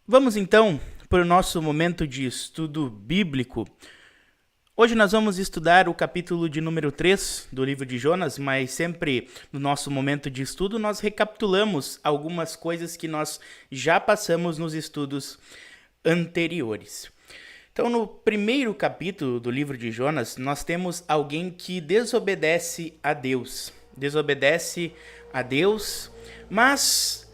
Vamos então para o nosso momento de estudo bíblico. Hoje nós vamos estudar o capítulo de número 3 do livro de Jonas, mas sempre no nosso momento de estudo nós recapitulamos algumas coisas que nós já passamos nos estudos anteriores. Então, no primeiro capítulo do livro de Jonas, nós temos alguém que desobedece a Deus. Mas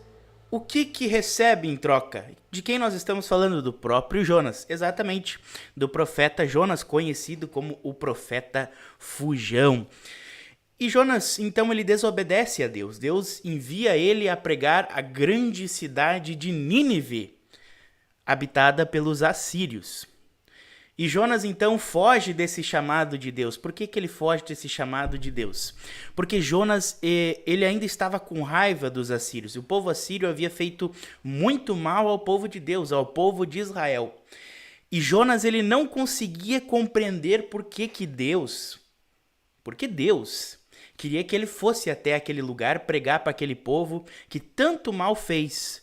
o que recebe em troca? De quem nós estamos falando? Do próprio Jonas, exatamente, do profeta Jonas, conhecido como o profeta fujão. E Jonas, então, ele desobedece a Deus. Deus envia ele a pregar a grande cidade de Nínive, habitada pelos assírios. E Jonas, então, foge desse chamado de Deus. Por que ele foge desse chamado de Deus? Porque Jonas, ele ainda estava com raiva dos assírios. O povo assírio havia feito muito mal ao povo de Deus, ao povo de Israel. E Jonas, ele não conseguia compreender porque Deus queria que ele fosse até aquele lugar pregar para aquele povo que tanto mal fez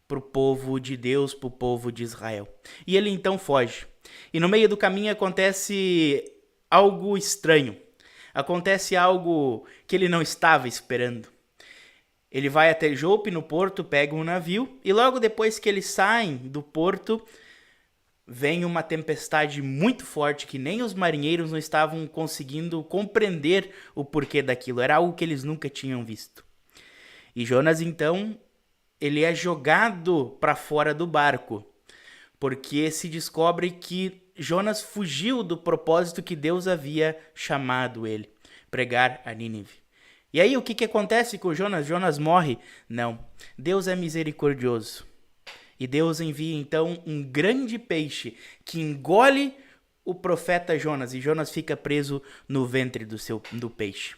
para o povo de Deus, para o povo de Israel. E ele então foge. E no meio do caminho acontece algo estranho. Acontece algo que ele não estava esperando. Ele vai até Jope, no porto, pega um navio, e logo depois que eles saem do porto, vem uma tempestade muito forte que nem os marinheiros não estavam conseguindo compreender o porquê daquilo. Era algo que eles nunca tinham visto. E Jonas, então, ele é jogado para fora do barco, porque se descobre que Jonas fugiu do propósito que Deus havia chamado ele, pregar a Nínive. E aí o que acontece com Jonas? Jonas morre? Não. Deus é misericordioso. E Deus envia então um grande peixe que engole o profeta Jonas, e Jonas fica preso no ventre do peixe.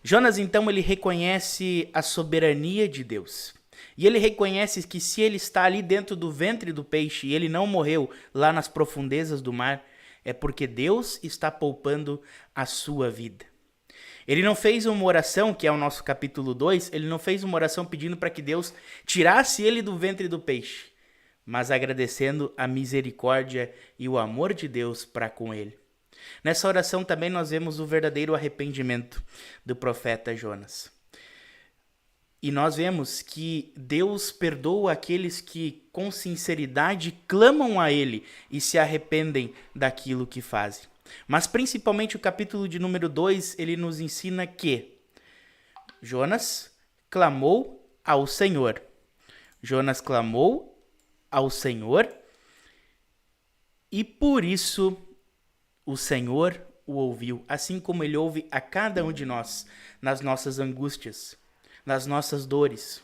Jonas então ele reconhece a soberania de Deus. E ele reconhece que se ele está ali dentro do ventre do peixe e ele não morreu lá nas profundezas do mar, é porque Deus está poupando a sua vida. Ele não fez uma oração, que é o nosso capítulo 2, ele não fez uma oração pedindo para que Deus tirasse ele do ventre do peixe, mas agradecendo a misericórdia e o amor de Deus para com ele. Nessa oração também nós vemos o verdadeiro arrependimento do profeta Jonas. E nós vemos que Deus perdoa aqueles que com sinceridade clamam a Ele e se arrependem daquilo que fazem. Mas principalmente o capítulo de número 2, ele nos ensina que Jonas clamou ao Senhor. Jonas clamou ao Senhor e por isso o Senhor o ouviu, assim como Ele ouve a cada um de nós nas nossas angústias, nas nossas dores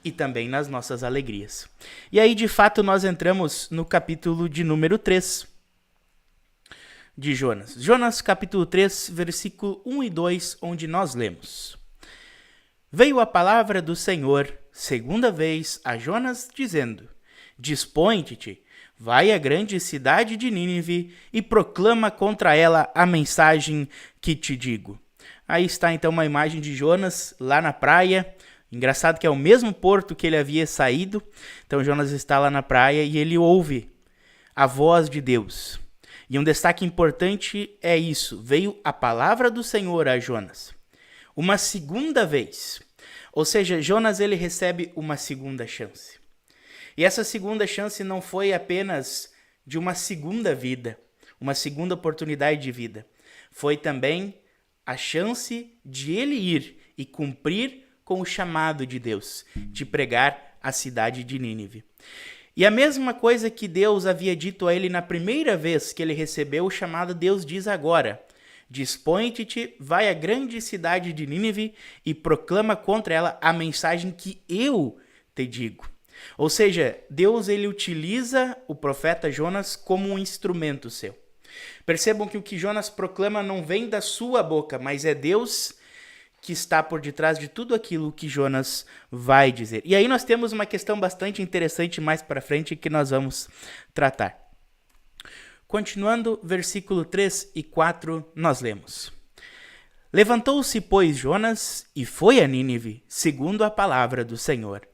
e também nas nossas alegrias. E aí, de fato, nós entramos no capítulo de número 3 de Jonas. Jonas, capítulo 3, versículo 1 e 2, onde nós lemos: Veio a palavra do Senhor, segunda vez, a Jonas, dizendo: Dispõe-te, vai à grande cidade de Nínive e proclama contra ela a mensagem que te digo. Aí está então uma imagem de Jonas lá na praia. Engraçado que é o mesmo porto que ele havia saído. Então Jonas está lá na praia e ele ouve a voz de Deus. E um destaque importante é isso: veio a palavra do Senhor a Jonas. Uma segunda vez. Ou seja, Jonas ele recebe uma segunda chance. E essa segunda chance não foi apenas de uma segunda vida, uma segunda oportunidade de vida. Foi também a chance de ele ir e cumprir com o chamado de Deus, de pregar a cidade de Nínive. E a mesma coisa que Deus havia dito a ele na primeira vez que ele recebeu o chamado, Deus diz agora: Dispõe-te, vai à grande cidade de Nínive e proclama contra ela a mensagem que eu te digo. Ou seja, Deus ele utiliza o profeta Jonas como um instrumento seu. Percebam que o que Jonas proclama não vem da sua boca, mas é Deus que está por detrás de tudo aquilo que Jonas vai dizer. E aí nós temos uma questão bastante interessante mais para frente que nós vamos tratar. Continuando, versículo 3 e 4, nós lemos: Levantou-se, pois, Jonas e foi a Nínive, segundo a palavra do Senhor.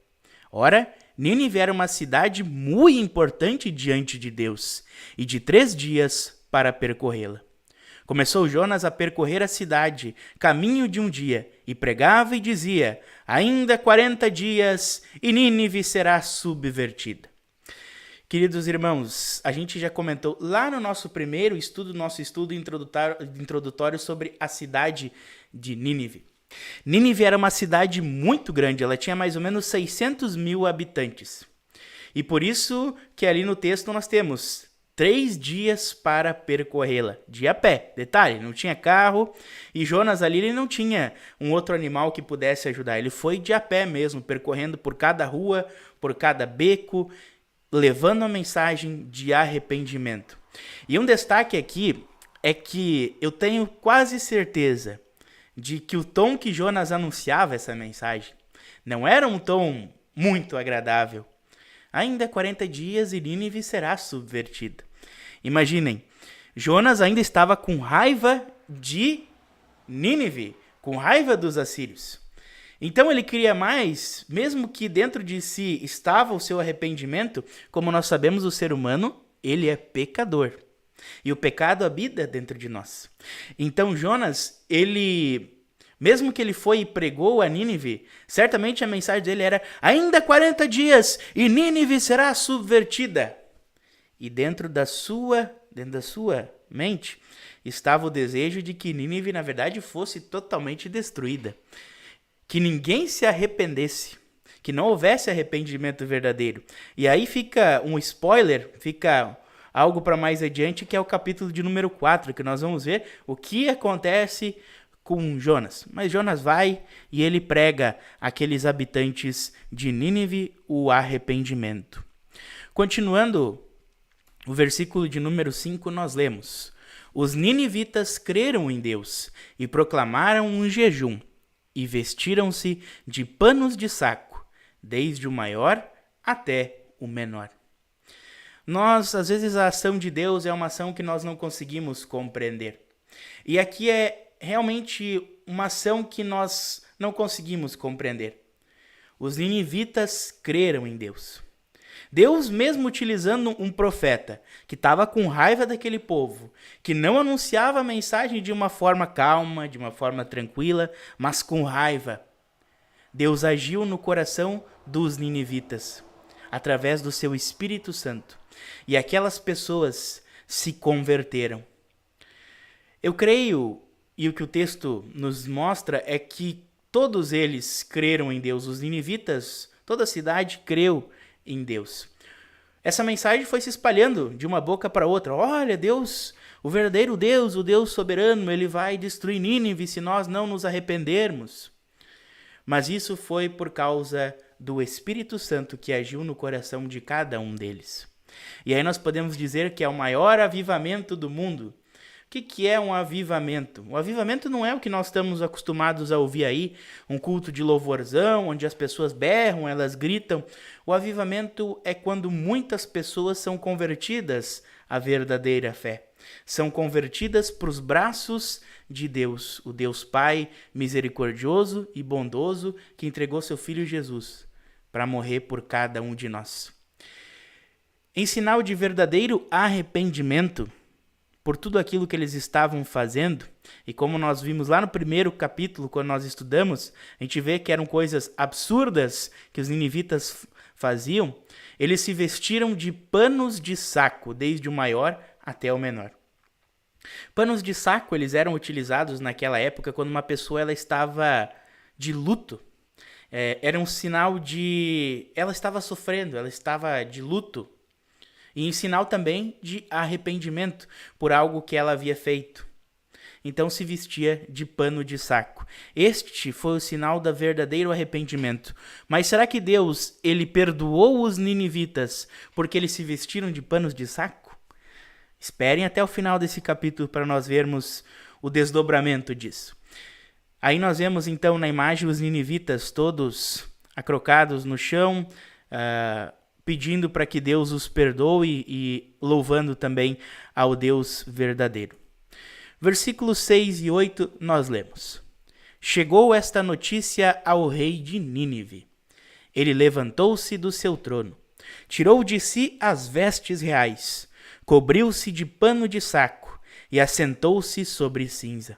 Ora, Nínive era uma cidade muito importante diante de Deus, e de 3 dias para percorrê-la. Começou Jonas a percorrer a cidade, caminho de um dia, e pregava e dizia: ainda 40 dias e Nínive será subvertida. Queridos irmãos, a gente já comentou lá no nosso primeiro estudo, nosso estudo introdutório sobre a cidade de Nínive. Nínive era uma cidade muito grande, ela tinha mais ou menos 600 mil habitantes. E por isso que ali no texto nós temos 3 dias para percorrê-la, de a pé. Detalhe, não tinha carro, e Jonas ali ele não tinha um outro animal que pudesse ajudar. Ele foi de a pé mesmo, percorrendo por cada rua, por cada beco, levando a mensagem de arrependimento. E um destaque aqui é que eu tenho quase certeza de que o tom que Jonas anunciava essa mensagem não era um tom muito agradável. Ainda 40 dias e Nínive será subvertida. Imaginem, Jonas ainda estava com raiva de Nínive, com raiva dos assírios. Então ele queria mais, mesmo que dentro de si estava o seu arrependimento, como nós sabemos, o ser humano, ele é pecador. E o pecado habita dentro de nós. Então Jonas, mesmo que ele foi e pregou a Nínive, certamente a mensagem dele era: ainda 40 dias e Nínive será subvertida. E dentro da sua mente estava o desejo de que Nínive, na verdade, fosse totalmente destruída. Que ninguém se arrependesse, que não houvesse arrependimento verdadeiro. E aí fica um spoiler, fica algo para mais adiante, que é o capítulo de número 4, que nós vamos ver o que acontece com Jonas. Mas Jonas vai e ele prega àqueles habitantes de Nínive o arrependimento. Continuando, o versículo de número 5 nós lemos: os ninivitas creram em Deus e proclamaram um jejum, e vestiram-se de panos de saco, desde o maior até o menor. Às vezes, a ação de Deus é uma ação que nós não conseguimos compreender. E aqui é realmente uma ação que nós não conseguimos compreender. Os ninivitas creram em Deus. Deus, mesmo utilizando um profeta que estava com raiva daquele povo, que não anunciava a mensagem de uma forma calma, de uma forma tranquila, mas com raiva, Deus agiu no coração dos ninivitas, através do seu Espírito Santo. E aquelas pessoas se converteram. Eu creio, e o que o texto nos mostra é que todos eles creram em Deus. Os ninivitas, toda a cidade creu em Deus. Essa mensagem foi se espalhando de uma boca para outra. Olha, Deus, o verdadeiro Deus, o Deus soberano, ele vai destruir Nínive se nós não nos arrependermos. Mas isso foi por causa do Espírito Santo que agiu no coração de cada um deles. E aí nós podemos dizer que é o maior avivamento do mundo. O que é um avivamento? O avivamento não é o que nós estamos acostumados a ouvir aí, um culto de louvorzão, onde as pessoas berram, elas gritam. O avivamento é quando muitas pessoas são convertidas à verdadeira fé. São convertidas para os braços de Deus, o Deus Pai misericordioso e bondoso, que entregou seu Filho Jesus para morrer por cada um de nós. Em sinal de verdadeiro arrependimento por tudo aquilo que eles estavam fazendo, e como nós vimos lá no primeiro capítulo, quando nós estudamos, a gente vê que eram coisas absurdas que os ninivitas faziam, eles se vestiram de panos de saco, desde o maior até o menor. Panos de saco, eles eram utilizados naquela época quando uma pessoa ela estava de luto. Era um sinal de... ela estava sofrendo, ela estava de luto. E em sinal também de arrependimento por algo que ela havia feito. Então se vestia de pano de saco. Este foi o sinal do verdadeiro arrependimento. Mas será que Deus ele perdoou os ninivitas porque eles se vestiram de panos de saco? Esperem até o final desse capítulo para nós vermos o desdobramento disso. Aí nós vemos então na imagem os ninivitas todos acrocados no chão, pedindo para que Deus os perdoe e louvando também ao Deus verdadeiro. Versículos 6 e 8 nós lemos: chegou esta notícia ao rei de Nínive, Ele levantou-se do seu trono, tirou de si as vestes reais, cobriu-se de pano de saco e assentou-se sobre cinza.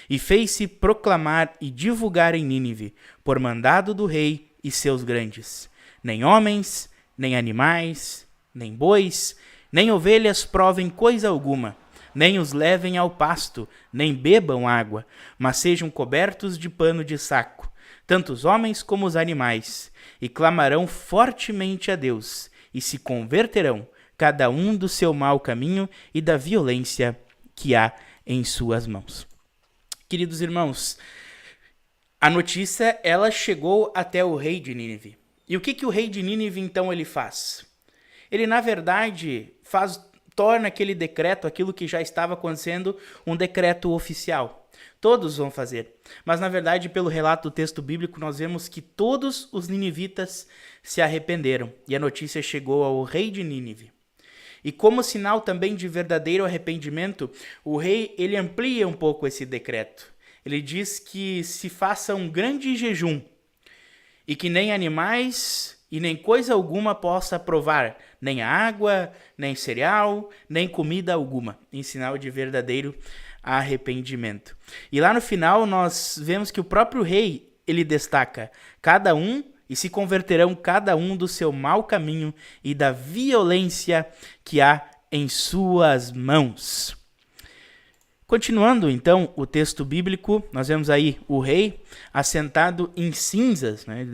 E fez-se proclamar e divulgar em Nínive, por mandado do rei e seus grandes. Nem homens, nem animais, nem bois, nem ovelhas provem coisa alguma, nem os levem ao pasto, nem bebam água, mas sejam cobertos de pano de saco, tanto os homens como os animais, e clamarão fortemente a Deus, e se converterão, cada um do seu mau caminho e da violência que há em suas mãos. Queridos irmãos, a notícia ela chegou até o rei de Nínive. E o que o rei de Nínive então ele faz? Ele na verdade torna aquele decreto, aquilo que já estava acontecendo, um decreto oficial. Todos vão fazer. Mas na verdade, pelo relato do texto bíblico, nós vemos que todos os ninivitas se arrependeram. E a notícia chegou ao rei de Nínive. E como sinal também de verdadeiro arrependimento, o rei ele amplia um pouco esse decreto. Ele diz que se faça um grande jejum e que nem animais e nem coisa alguma possa provar, nem água, nem cereal, nem comida alguma, em sinal de verdadeiro arrependimento. E lá no final nós vemos que o próprio rei ele destaca cada um e se converterão cada um do seu mau caminho e da violência que há em suas mãos. Continuando, então, o texto bíblico, nós vemos aí o rei assentado em cinzas. Né?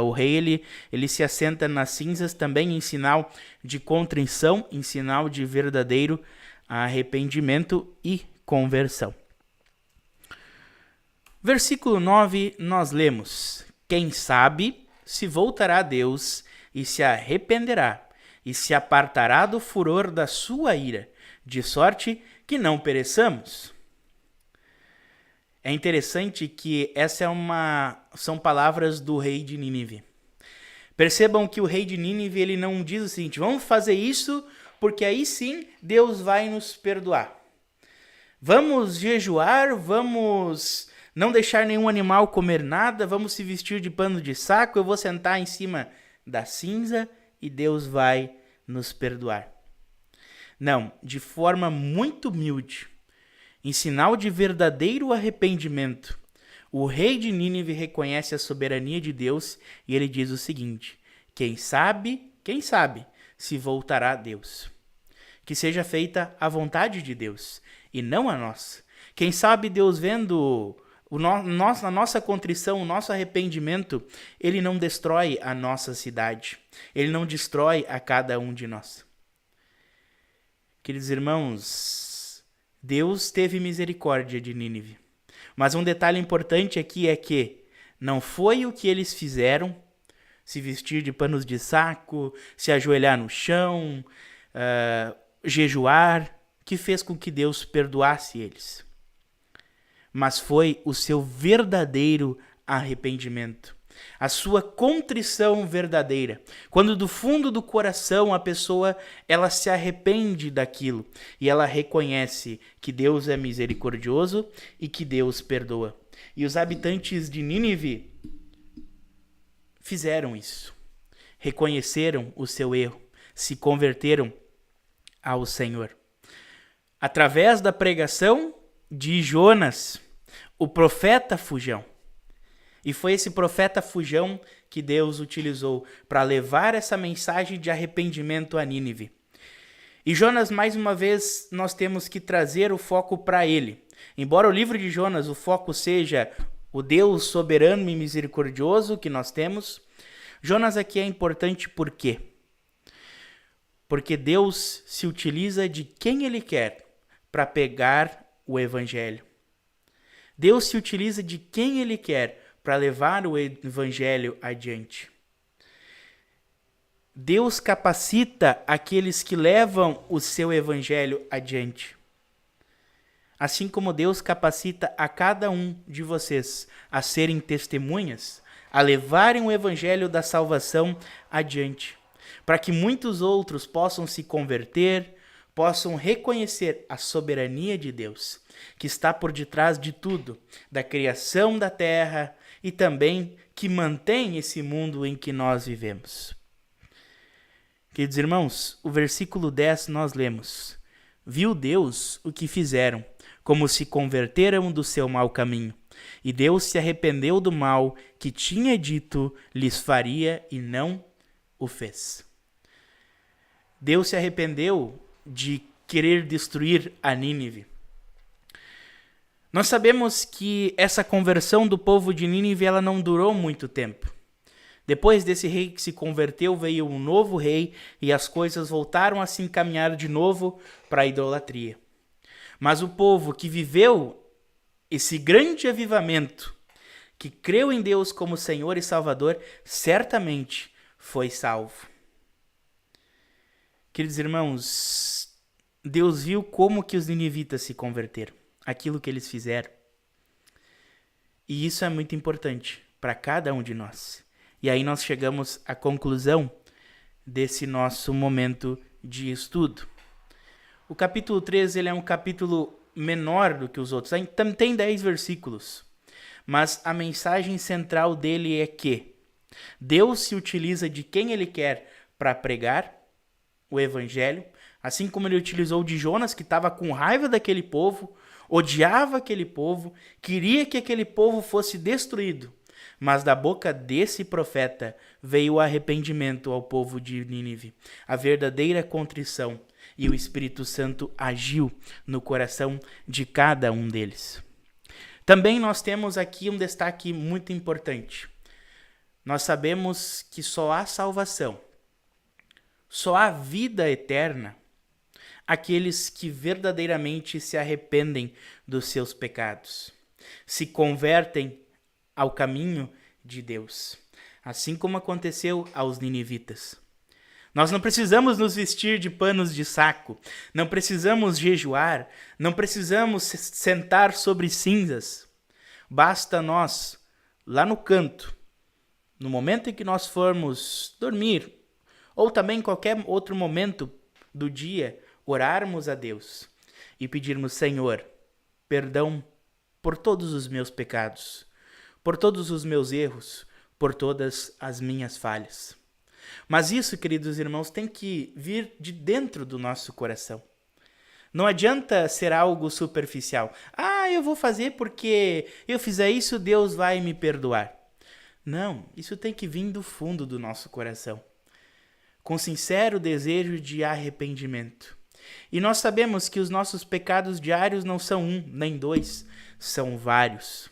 O rei ele se assenta nas cinzas também em sinal de contrição, em sinal de verdadeiro arrependimento e conversão. Versículo 9, nós lemos: Quem sabe se voltará a Deus e se arrependerá, e se apartará do furor da sua ira, de sorte que não pereçamos. É interessante que são palavras do rei de Nínive. Percebam que o rei de Nínive ele não diz o seguinte: vamos fazer isso porque aí sim Deus vai nos perdoar. Vamos jejuar, vamos não deixar nenhum animal comer nada, vamos se vestir de pano de saco, eu vou sentar em cima da cinza e Deus vai nos perdoar. Não, de forma muito humilde, em sinal de verdadeiro arrependimento, o rei de Nínive reconhece a soberania de Deus e ele diz o seguinte: quem sabe, se voltará a Deus. Que seja feita a vontade de Deus e não a nossa. Quem sabe Deus vendo a nossa contrição, o nosso arrependimento, ele não destrói a nossa cidade. Ele não destrói a cada um de nós. Queridos irmãos, Deus teve misericórdia de Nínive. Mas um detalhe importante aqui é que não foi o que eles fizeram, se vestir de panos de saco, se ajoelhar no chão, jejuar, que fez com que Deus perdoasse eles. Mas foi o seu verdadeiro arrependimento, a sua contrição verdadeira. Quando do fundo do coração a pessoa ela se arrepende daquilo e ela reconhece que Deus é misericordioso e que Deus perdoa. E os habitantes de Nínive fizeram isso, reconheceram o seu erro, se converteram ao Senhor. Através da pregação de Jonas, o profeta fujão. E foi esse profeta fujão que Deus utilizou para levar essa mensagem de arrependimento a Nínive. E Jonas, mais uma vez, nós temos que trazer o foco para ele. Embora o livro de Jonas, o foco seja o Deus soberano e misericordioso que nós temos, Jonas aqui é importante por quê? Porque Deus se utiliza de quem ele quer para pegar o evangelho. Deus se utiliza de quem ele quer para levar o evangelho adiante. Deus capacita aqueles que levam o seu evangelho adiante. Assim como Deus capacita a cada um de vocês a serem testemunhas, a levarem o evangelho da salvação adiante, para que muitos outros possam se converter, possam reconhecer a soberania de Deus, que está por detrás de tudo, da criação da terra e também que mantém esse mundo em que nós vivemos. Queridos irmãos, o versículo 10 nós lemos: Viu Deus o que fizeram, como se converteram do seu mau caminho. E Deus se arrependeu do mal que tinha dito lhes faria e não o fez. Deus se arrependeu de querer destruir a Nínive. Nós sabemos que essa conversão do povo de Nínive ela não durou muito tempo. Depois desse rei que se converteu, veio um novo rei e as coisas voltaram a se encaminhar de novo para a idolatria. Mas o povo que viveu esse grande avivamento, que creu em Deus como Senhor e Salvador, certamente foi salvo. Queridos irmãos, Deus viu como que os ninivitas se converteram, aquilo que eles fizeram. E isso é muito importante para cada um de nós. E aí nós chegamos à conclusão desse nosso momento de estudo. O capítulo 3 ele é um capítulo menor do que os outros. Tem 10 versículos. Mas a mensagem central dele é que Deus se utiliza de quem ele quer para pregar o evangelho, assim como ele utilizou de Jonas, que estava com raiva daquele povo, odiava aquele povo, queria que aquele povo fosse destruído. Mas da boca desse profeta veio o arrependimento ao povo de Nínive, a verdadeira contrição, e o Espírito Santo agiu no coração de cada um deles. Também nós temos aqui um destaque muito importante. Nós sabemos que só há salvação, só há vida eterna aqueles que verdadeiramente se arrependem dos seus pecados, se convertem ao caminho de Deus, assim como aconteceu aos ninivitas. Nós não precisamos nos vestir de panos de saco, não precisamos jejuar, não precisamos sentar sobre cinzas. Basta nós, lá no canto, no momento em que nós formos dormir, ou também em qualquer outro momento do dia, orarmos a Deus e pedirmos: Senhor, perdão por todos os meus pecados, por todos os meus erros, por todas as minhas falhas. Mas isso, queridos irmãos, tem que vir de dentro do nosso coração. Não adianta ser algo superficial. Eu vou fazer porque eu fizer isso, Deus vai me perdoar. Não, isso tem que vir do fundo do nosso coração, com sincero desejo de arrependimento. E nós sabemos que os nossos pecados diários não são um, nem dois, são vários.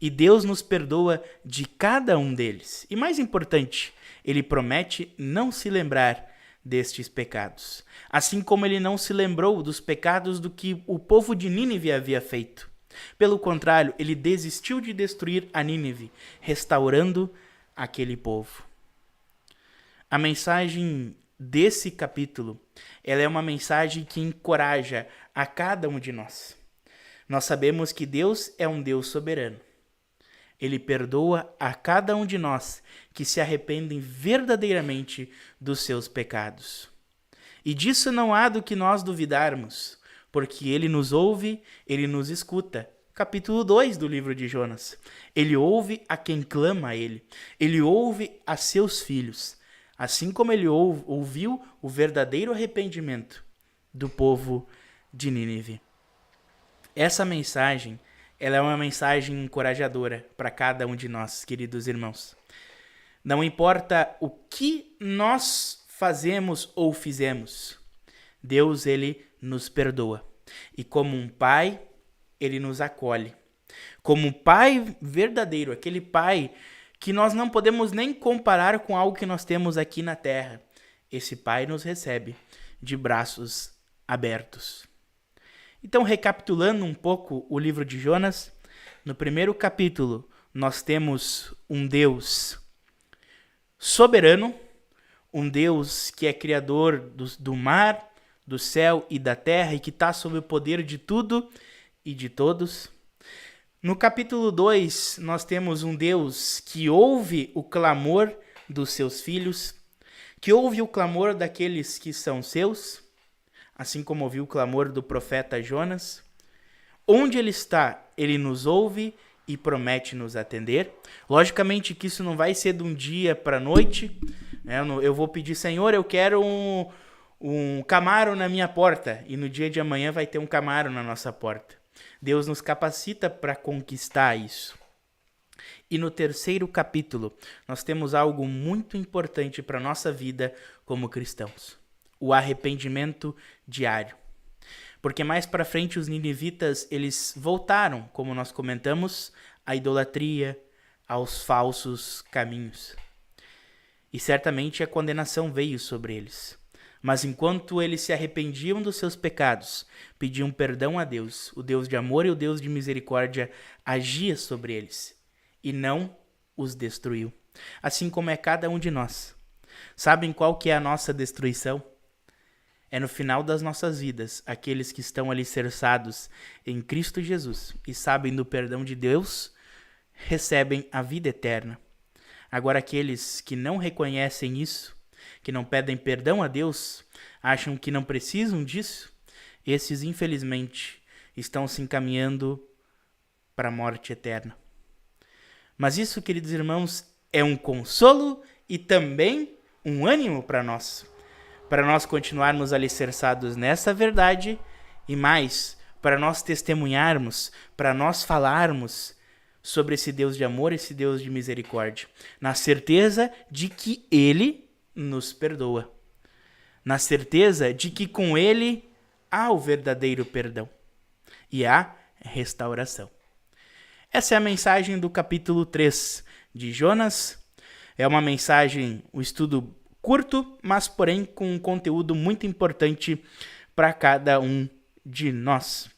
E Deus nos perdoa de cada um deles. E mais importante, Ele promete não se lembrar destes pecados. Assim como Ele não se lembrou dos pecados do que o povo de Nínive havia feito. Pelo contrário, Ele desistiu de destruir a Nínive, restaurando aquele povo. A mensagem desse capítulo, ela é uma mensagem que encoraja a cada um de nós. Nós sabemos que Deus é um Deus soberano. Ele perdoa a cada um de nós que se arrependem verdadeiramente dos seus pecados. E disso não há do que nós duvidarmos, porque Ele nos ouve, Ele nos escuta. Capítulo 2 do livro de Jonas. Ele ouve a quem clama a Ele. Ele ouve a seus filhos, assim como Ele ouviu o verdadeiro arrependimento do povo de Nínive. Essa mensagem, ela é uma mensagem encorajadora para cada um de nós, queridos irmãos. Não importa o que nós fazemos ou fizemos, Deus, Ele nos perdoa. E como um pai, Ele nos acolhe. Como um pai verdadeiro, aquele pai que nós não podemos nem comparar com algo que nós temos aqui na terra. Esse pai nos recebe de braços abertos. Então, recapitulando um pouco o livro de Jonas, no primeiro capítulo nós temos um Deus soberano, um Deus que é criador do mar, do céu e da terra e que está sob o poder de tudo e de todos. No capítulo 2, nós temos um Deus que ouve o clamor dos seus filhos, que ouve o clamor daqueles que são seus, assim como ouviu o clamor do profeta Jonas. Onde Ele está, Ele nos ouve e promete nos atender. Logicamente que isso não vai ser de um dia para a noite, né? Eu vou pedir, Senhor, eu quero um Camaro na minha porta, e no dia de amanhã vai ter um Camaro na nossa porta. Deus nos capacita para conquistar isso. E no terceiro capítulo, nós temos algo muito importante para a nossa vida como cristãos: o arrependimento diário. Porque mais para frente os ninivitas, eles voltaram, como nós comentamos, à idolatria, aos falsos caminhos. E certamente a condenação veio sobre eles. Mas enquanto eles se arrependiam dos seus pecados, pediam perdão a Deus, o Deus de amor e o Deus de misericórdia agia sobre eles e não os destruiu. Assim como é cada um de nós. Sabem qual que é a nossa destruição? É no final das nossas vidas, aqueles que estão alicerçados em Cristo Jesus e sabem do perdão de Deus, recebem a vida eterna. Agora, aqueles que não reconhecem isso, que não pedem perdão a Deus, acham que não precisam disso, esses, infelizmente, estão se encaminhando para a morte eterna. Mas isso, queridos irmãos, é um consolo e também um ânimo para nós continuarmos alicerçados nessa verdade e mais, para nós testemunharmos, para nós falarmos sobre esse Deus de amor, esse Deus de misericórdia, na certeza de que Ele nos perdoa, na certeza de que com Ele há o verdadeiro perdão e há restauração. Essa é a mensagem do capítulo 3 de Jonas. É uma mensagem, um estudo curto, mas porém com um conteúdo muito importante para cada um de nós.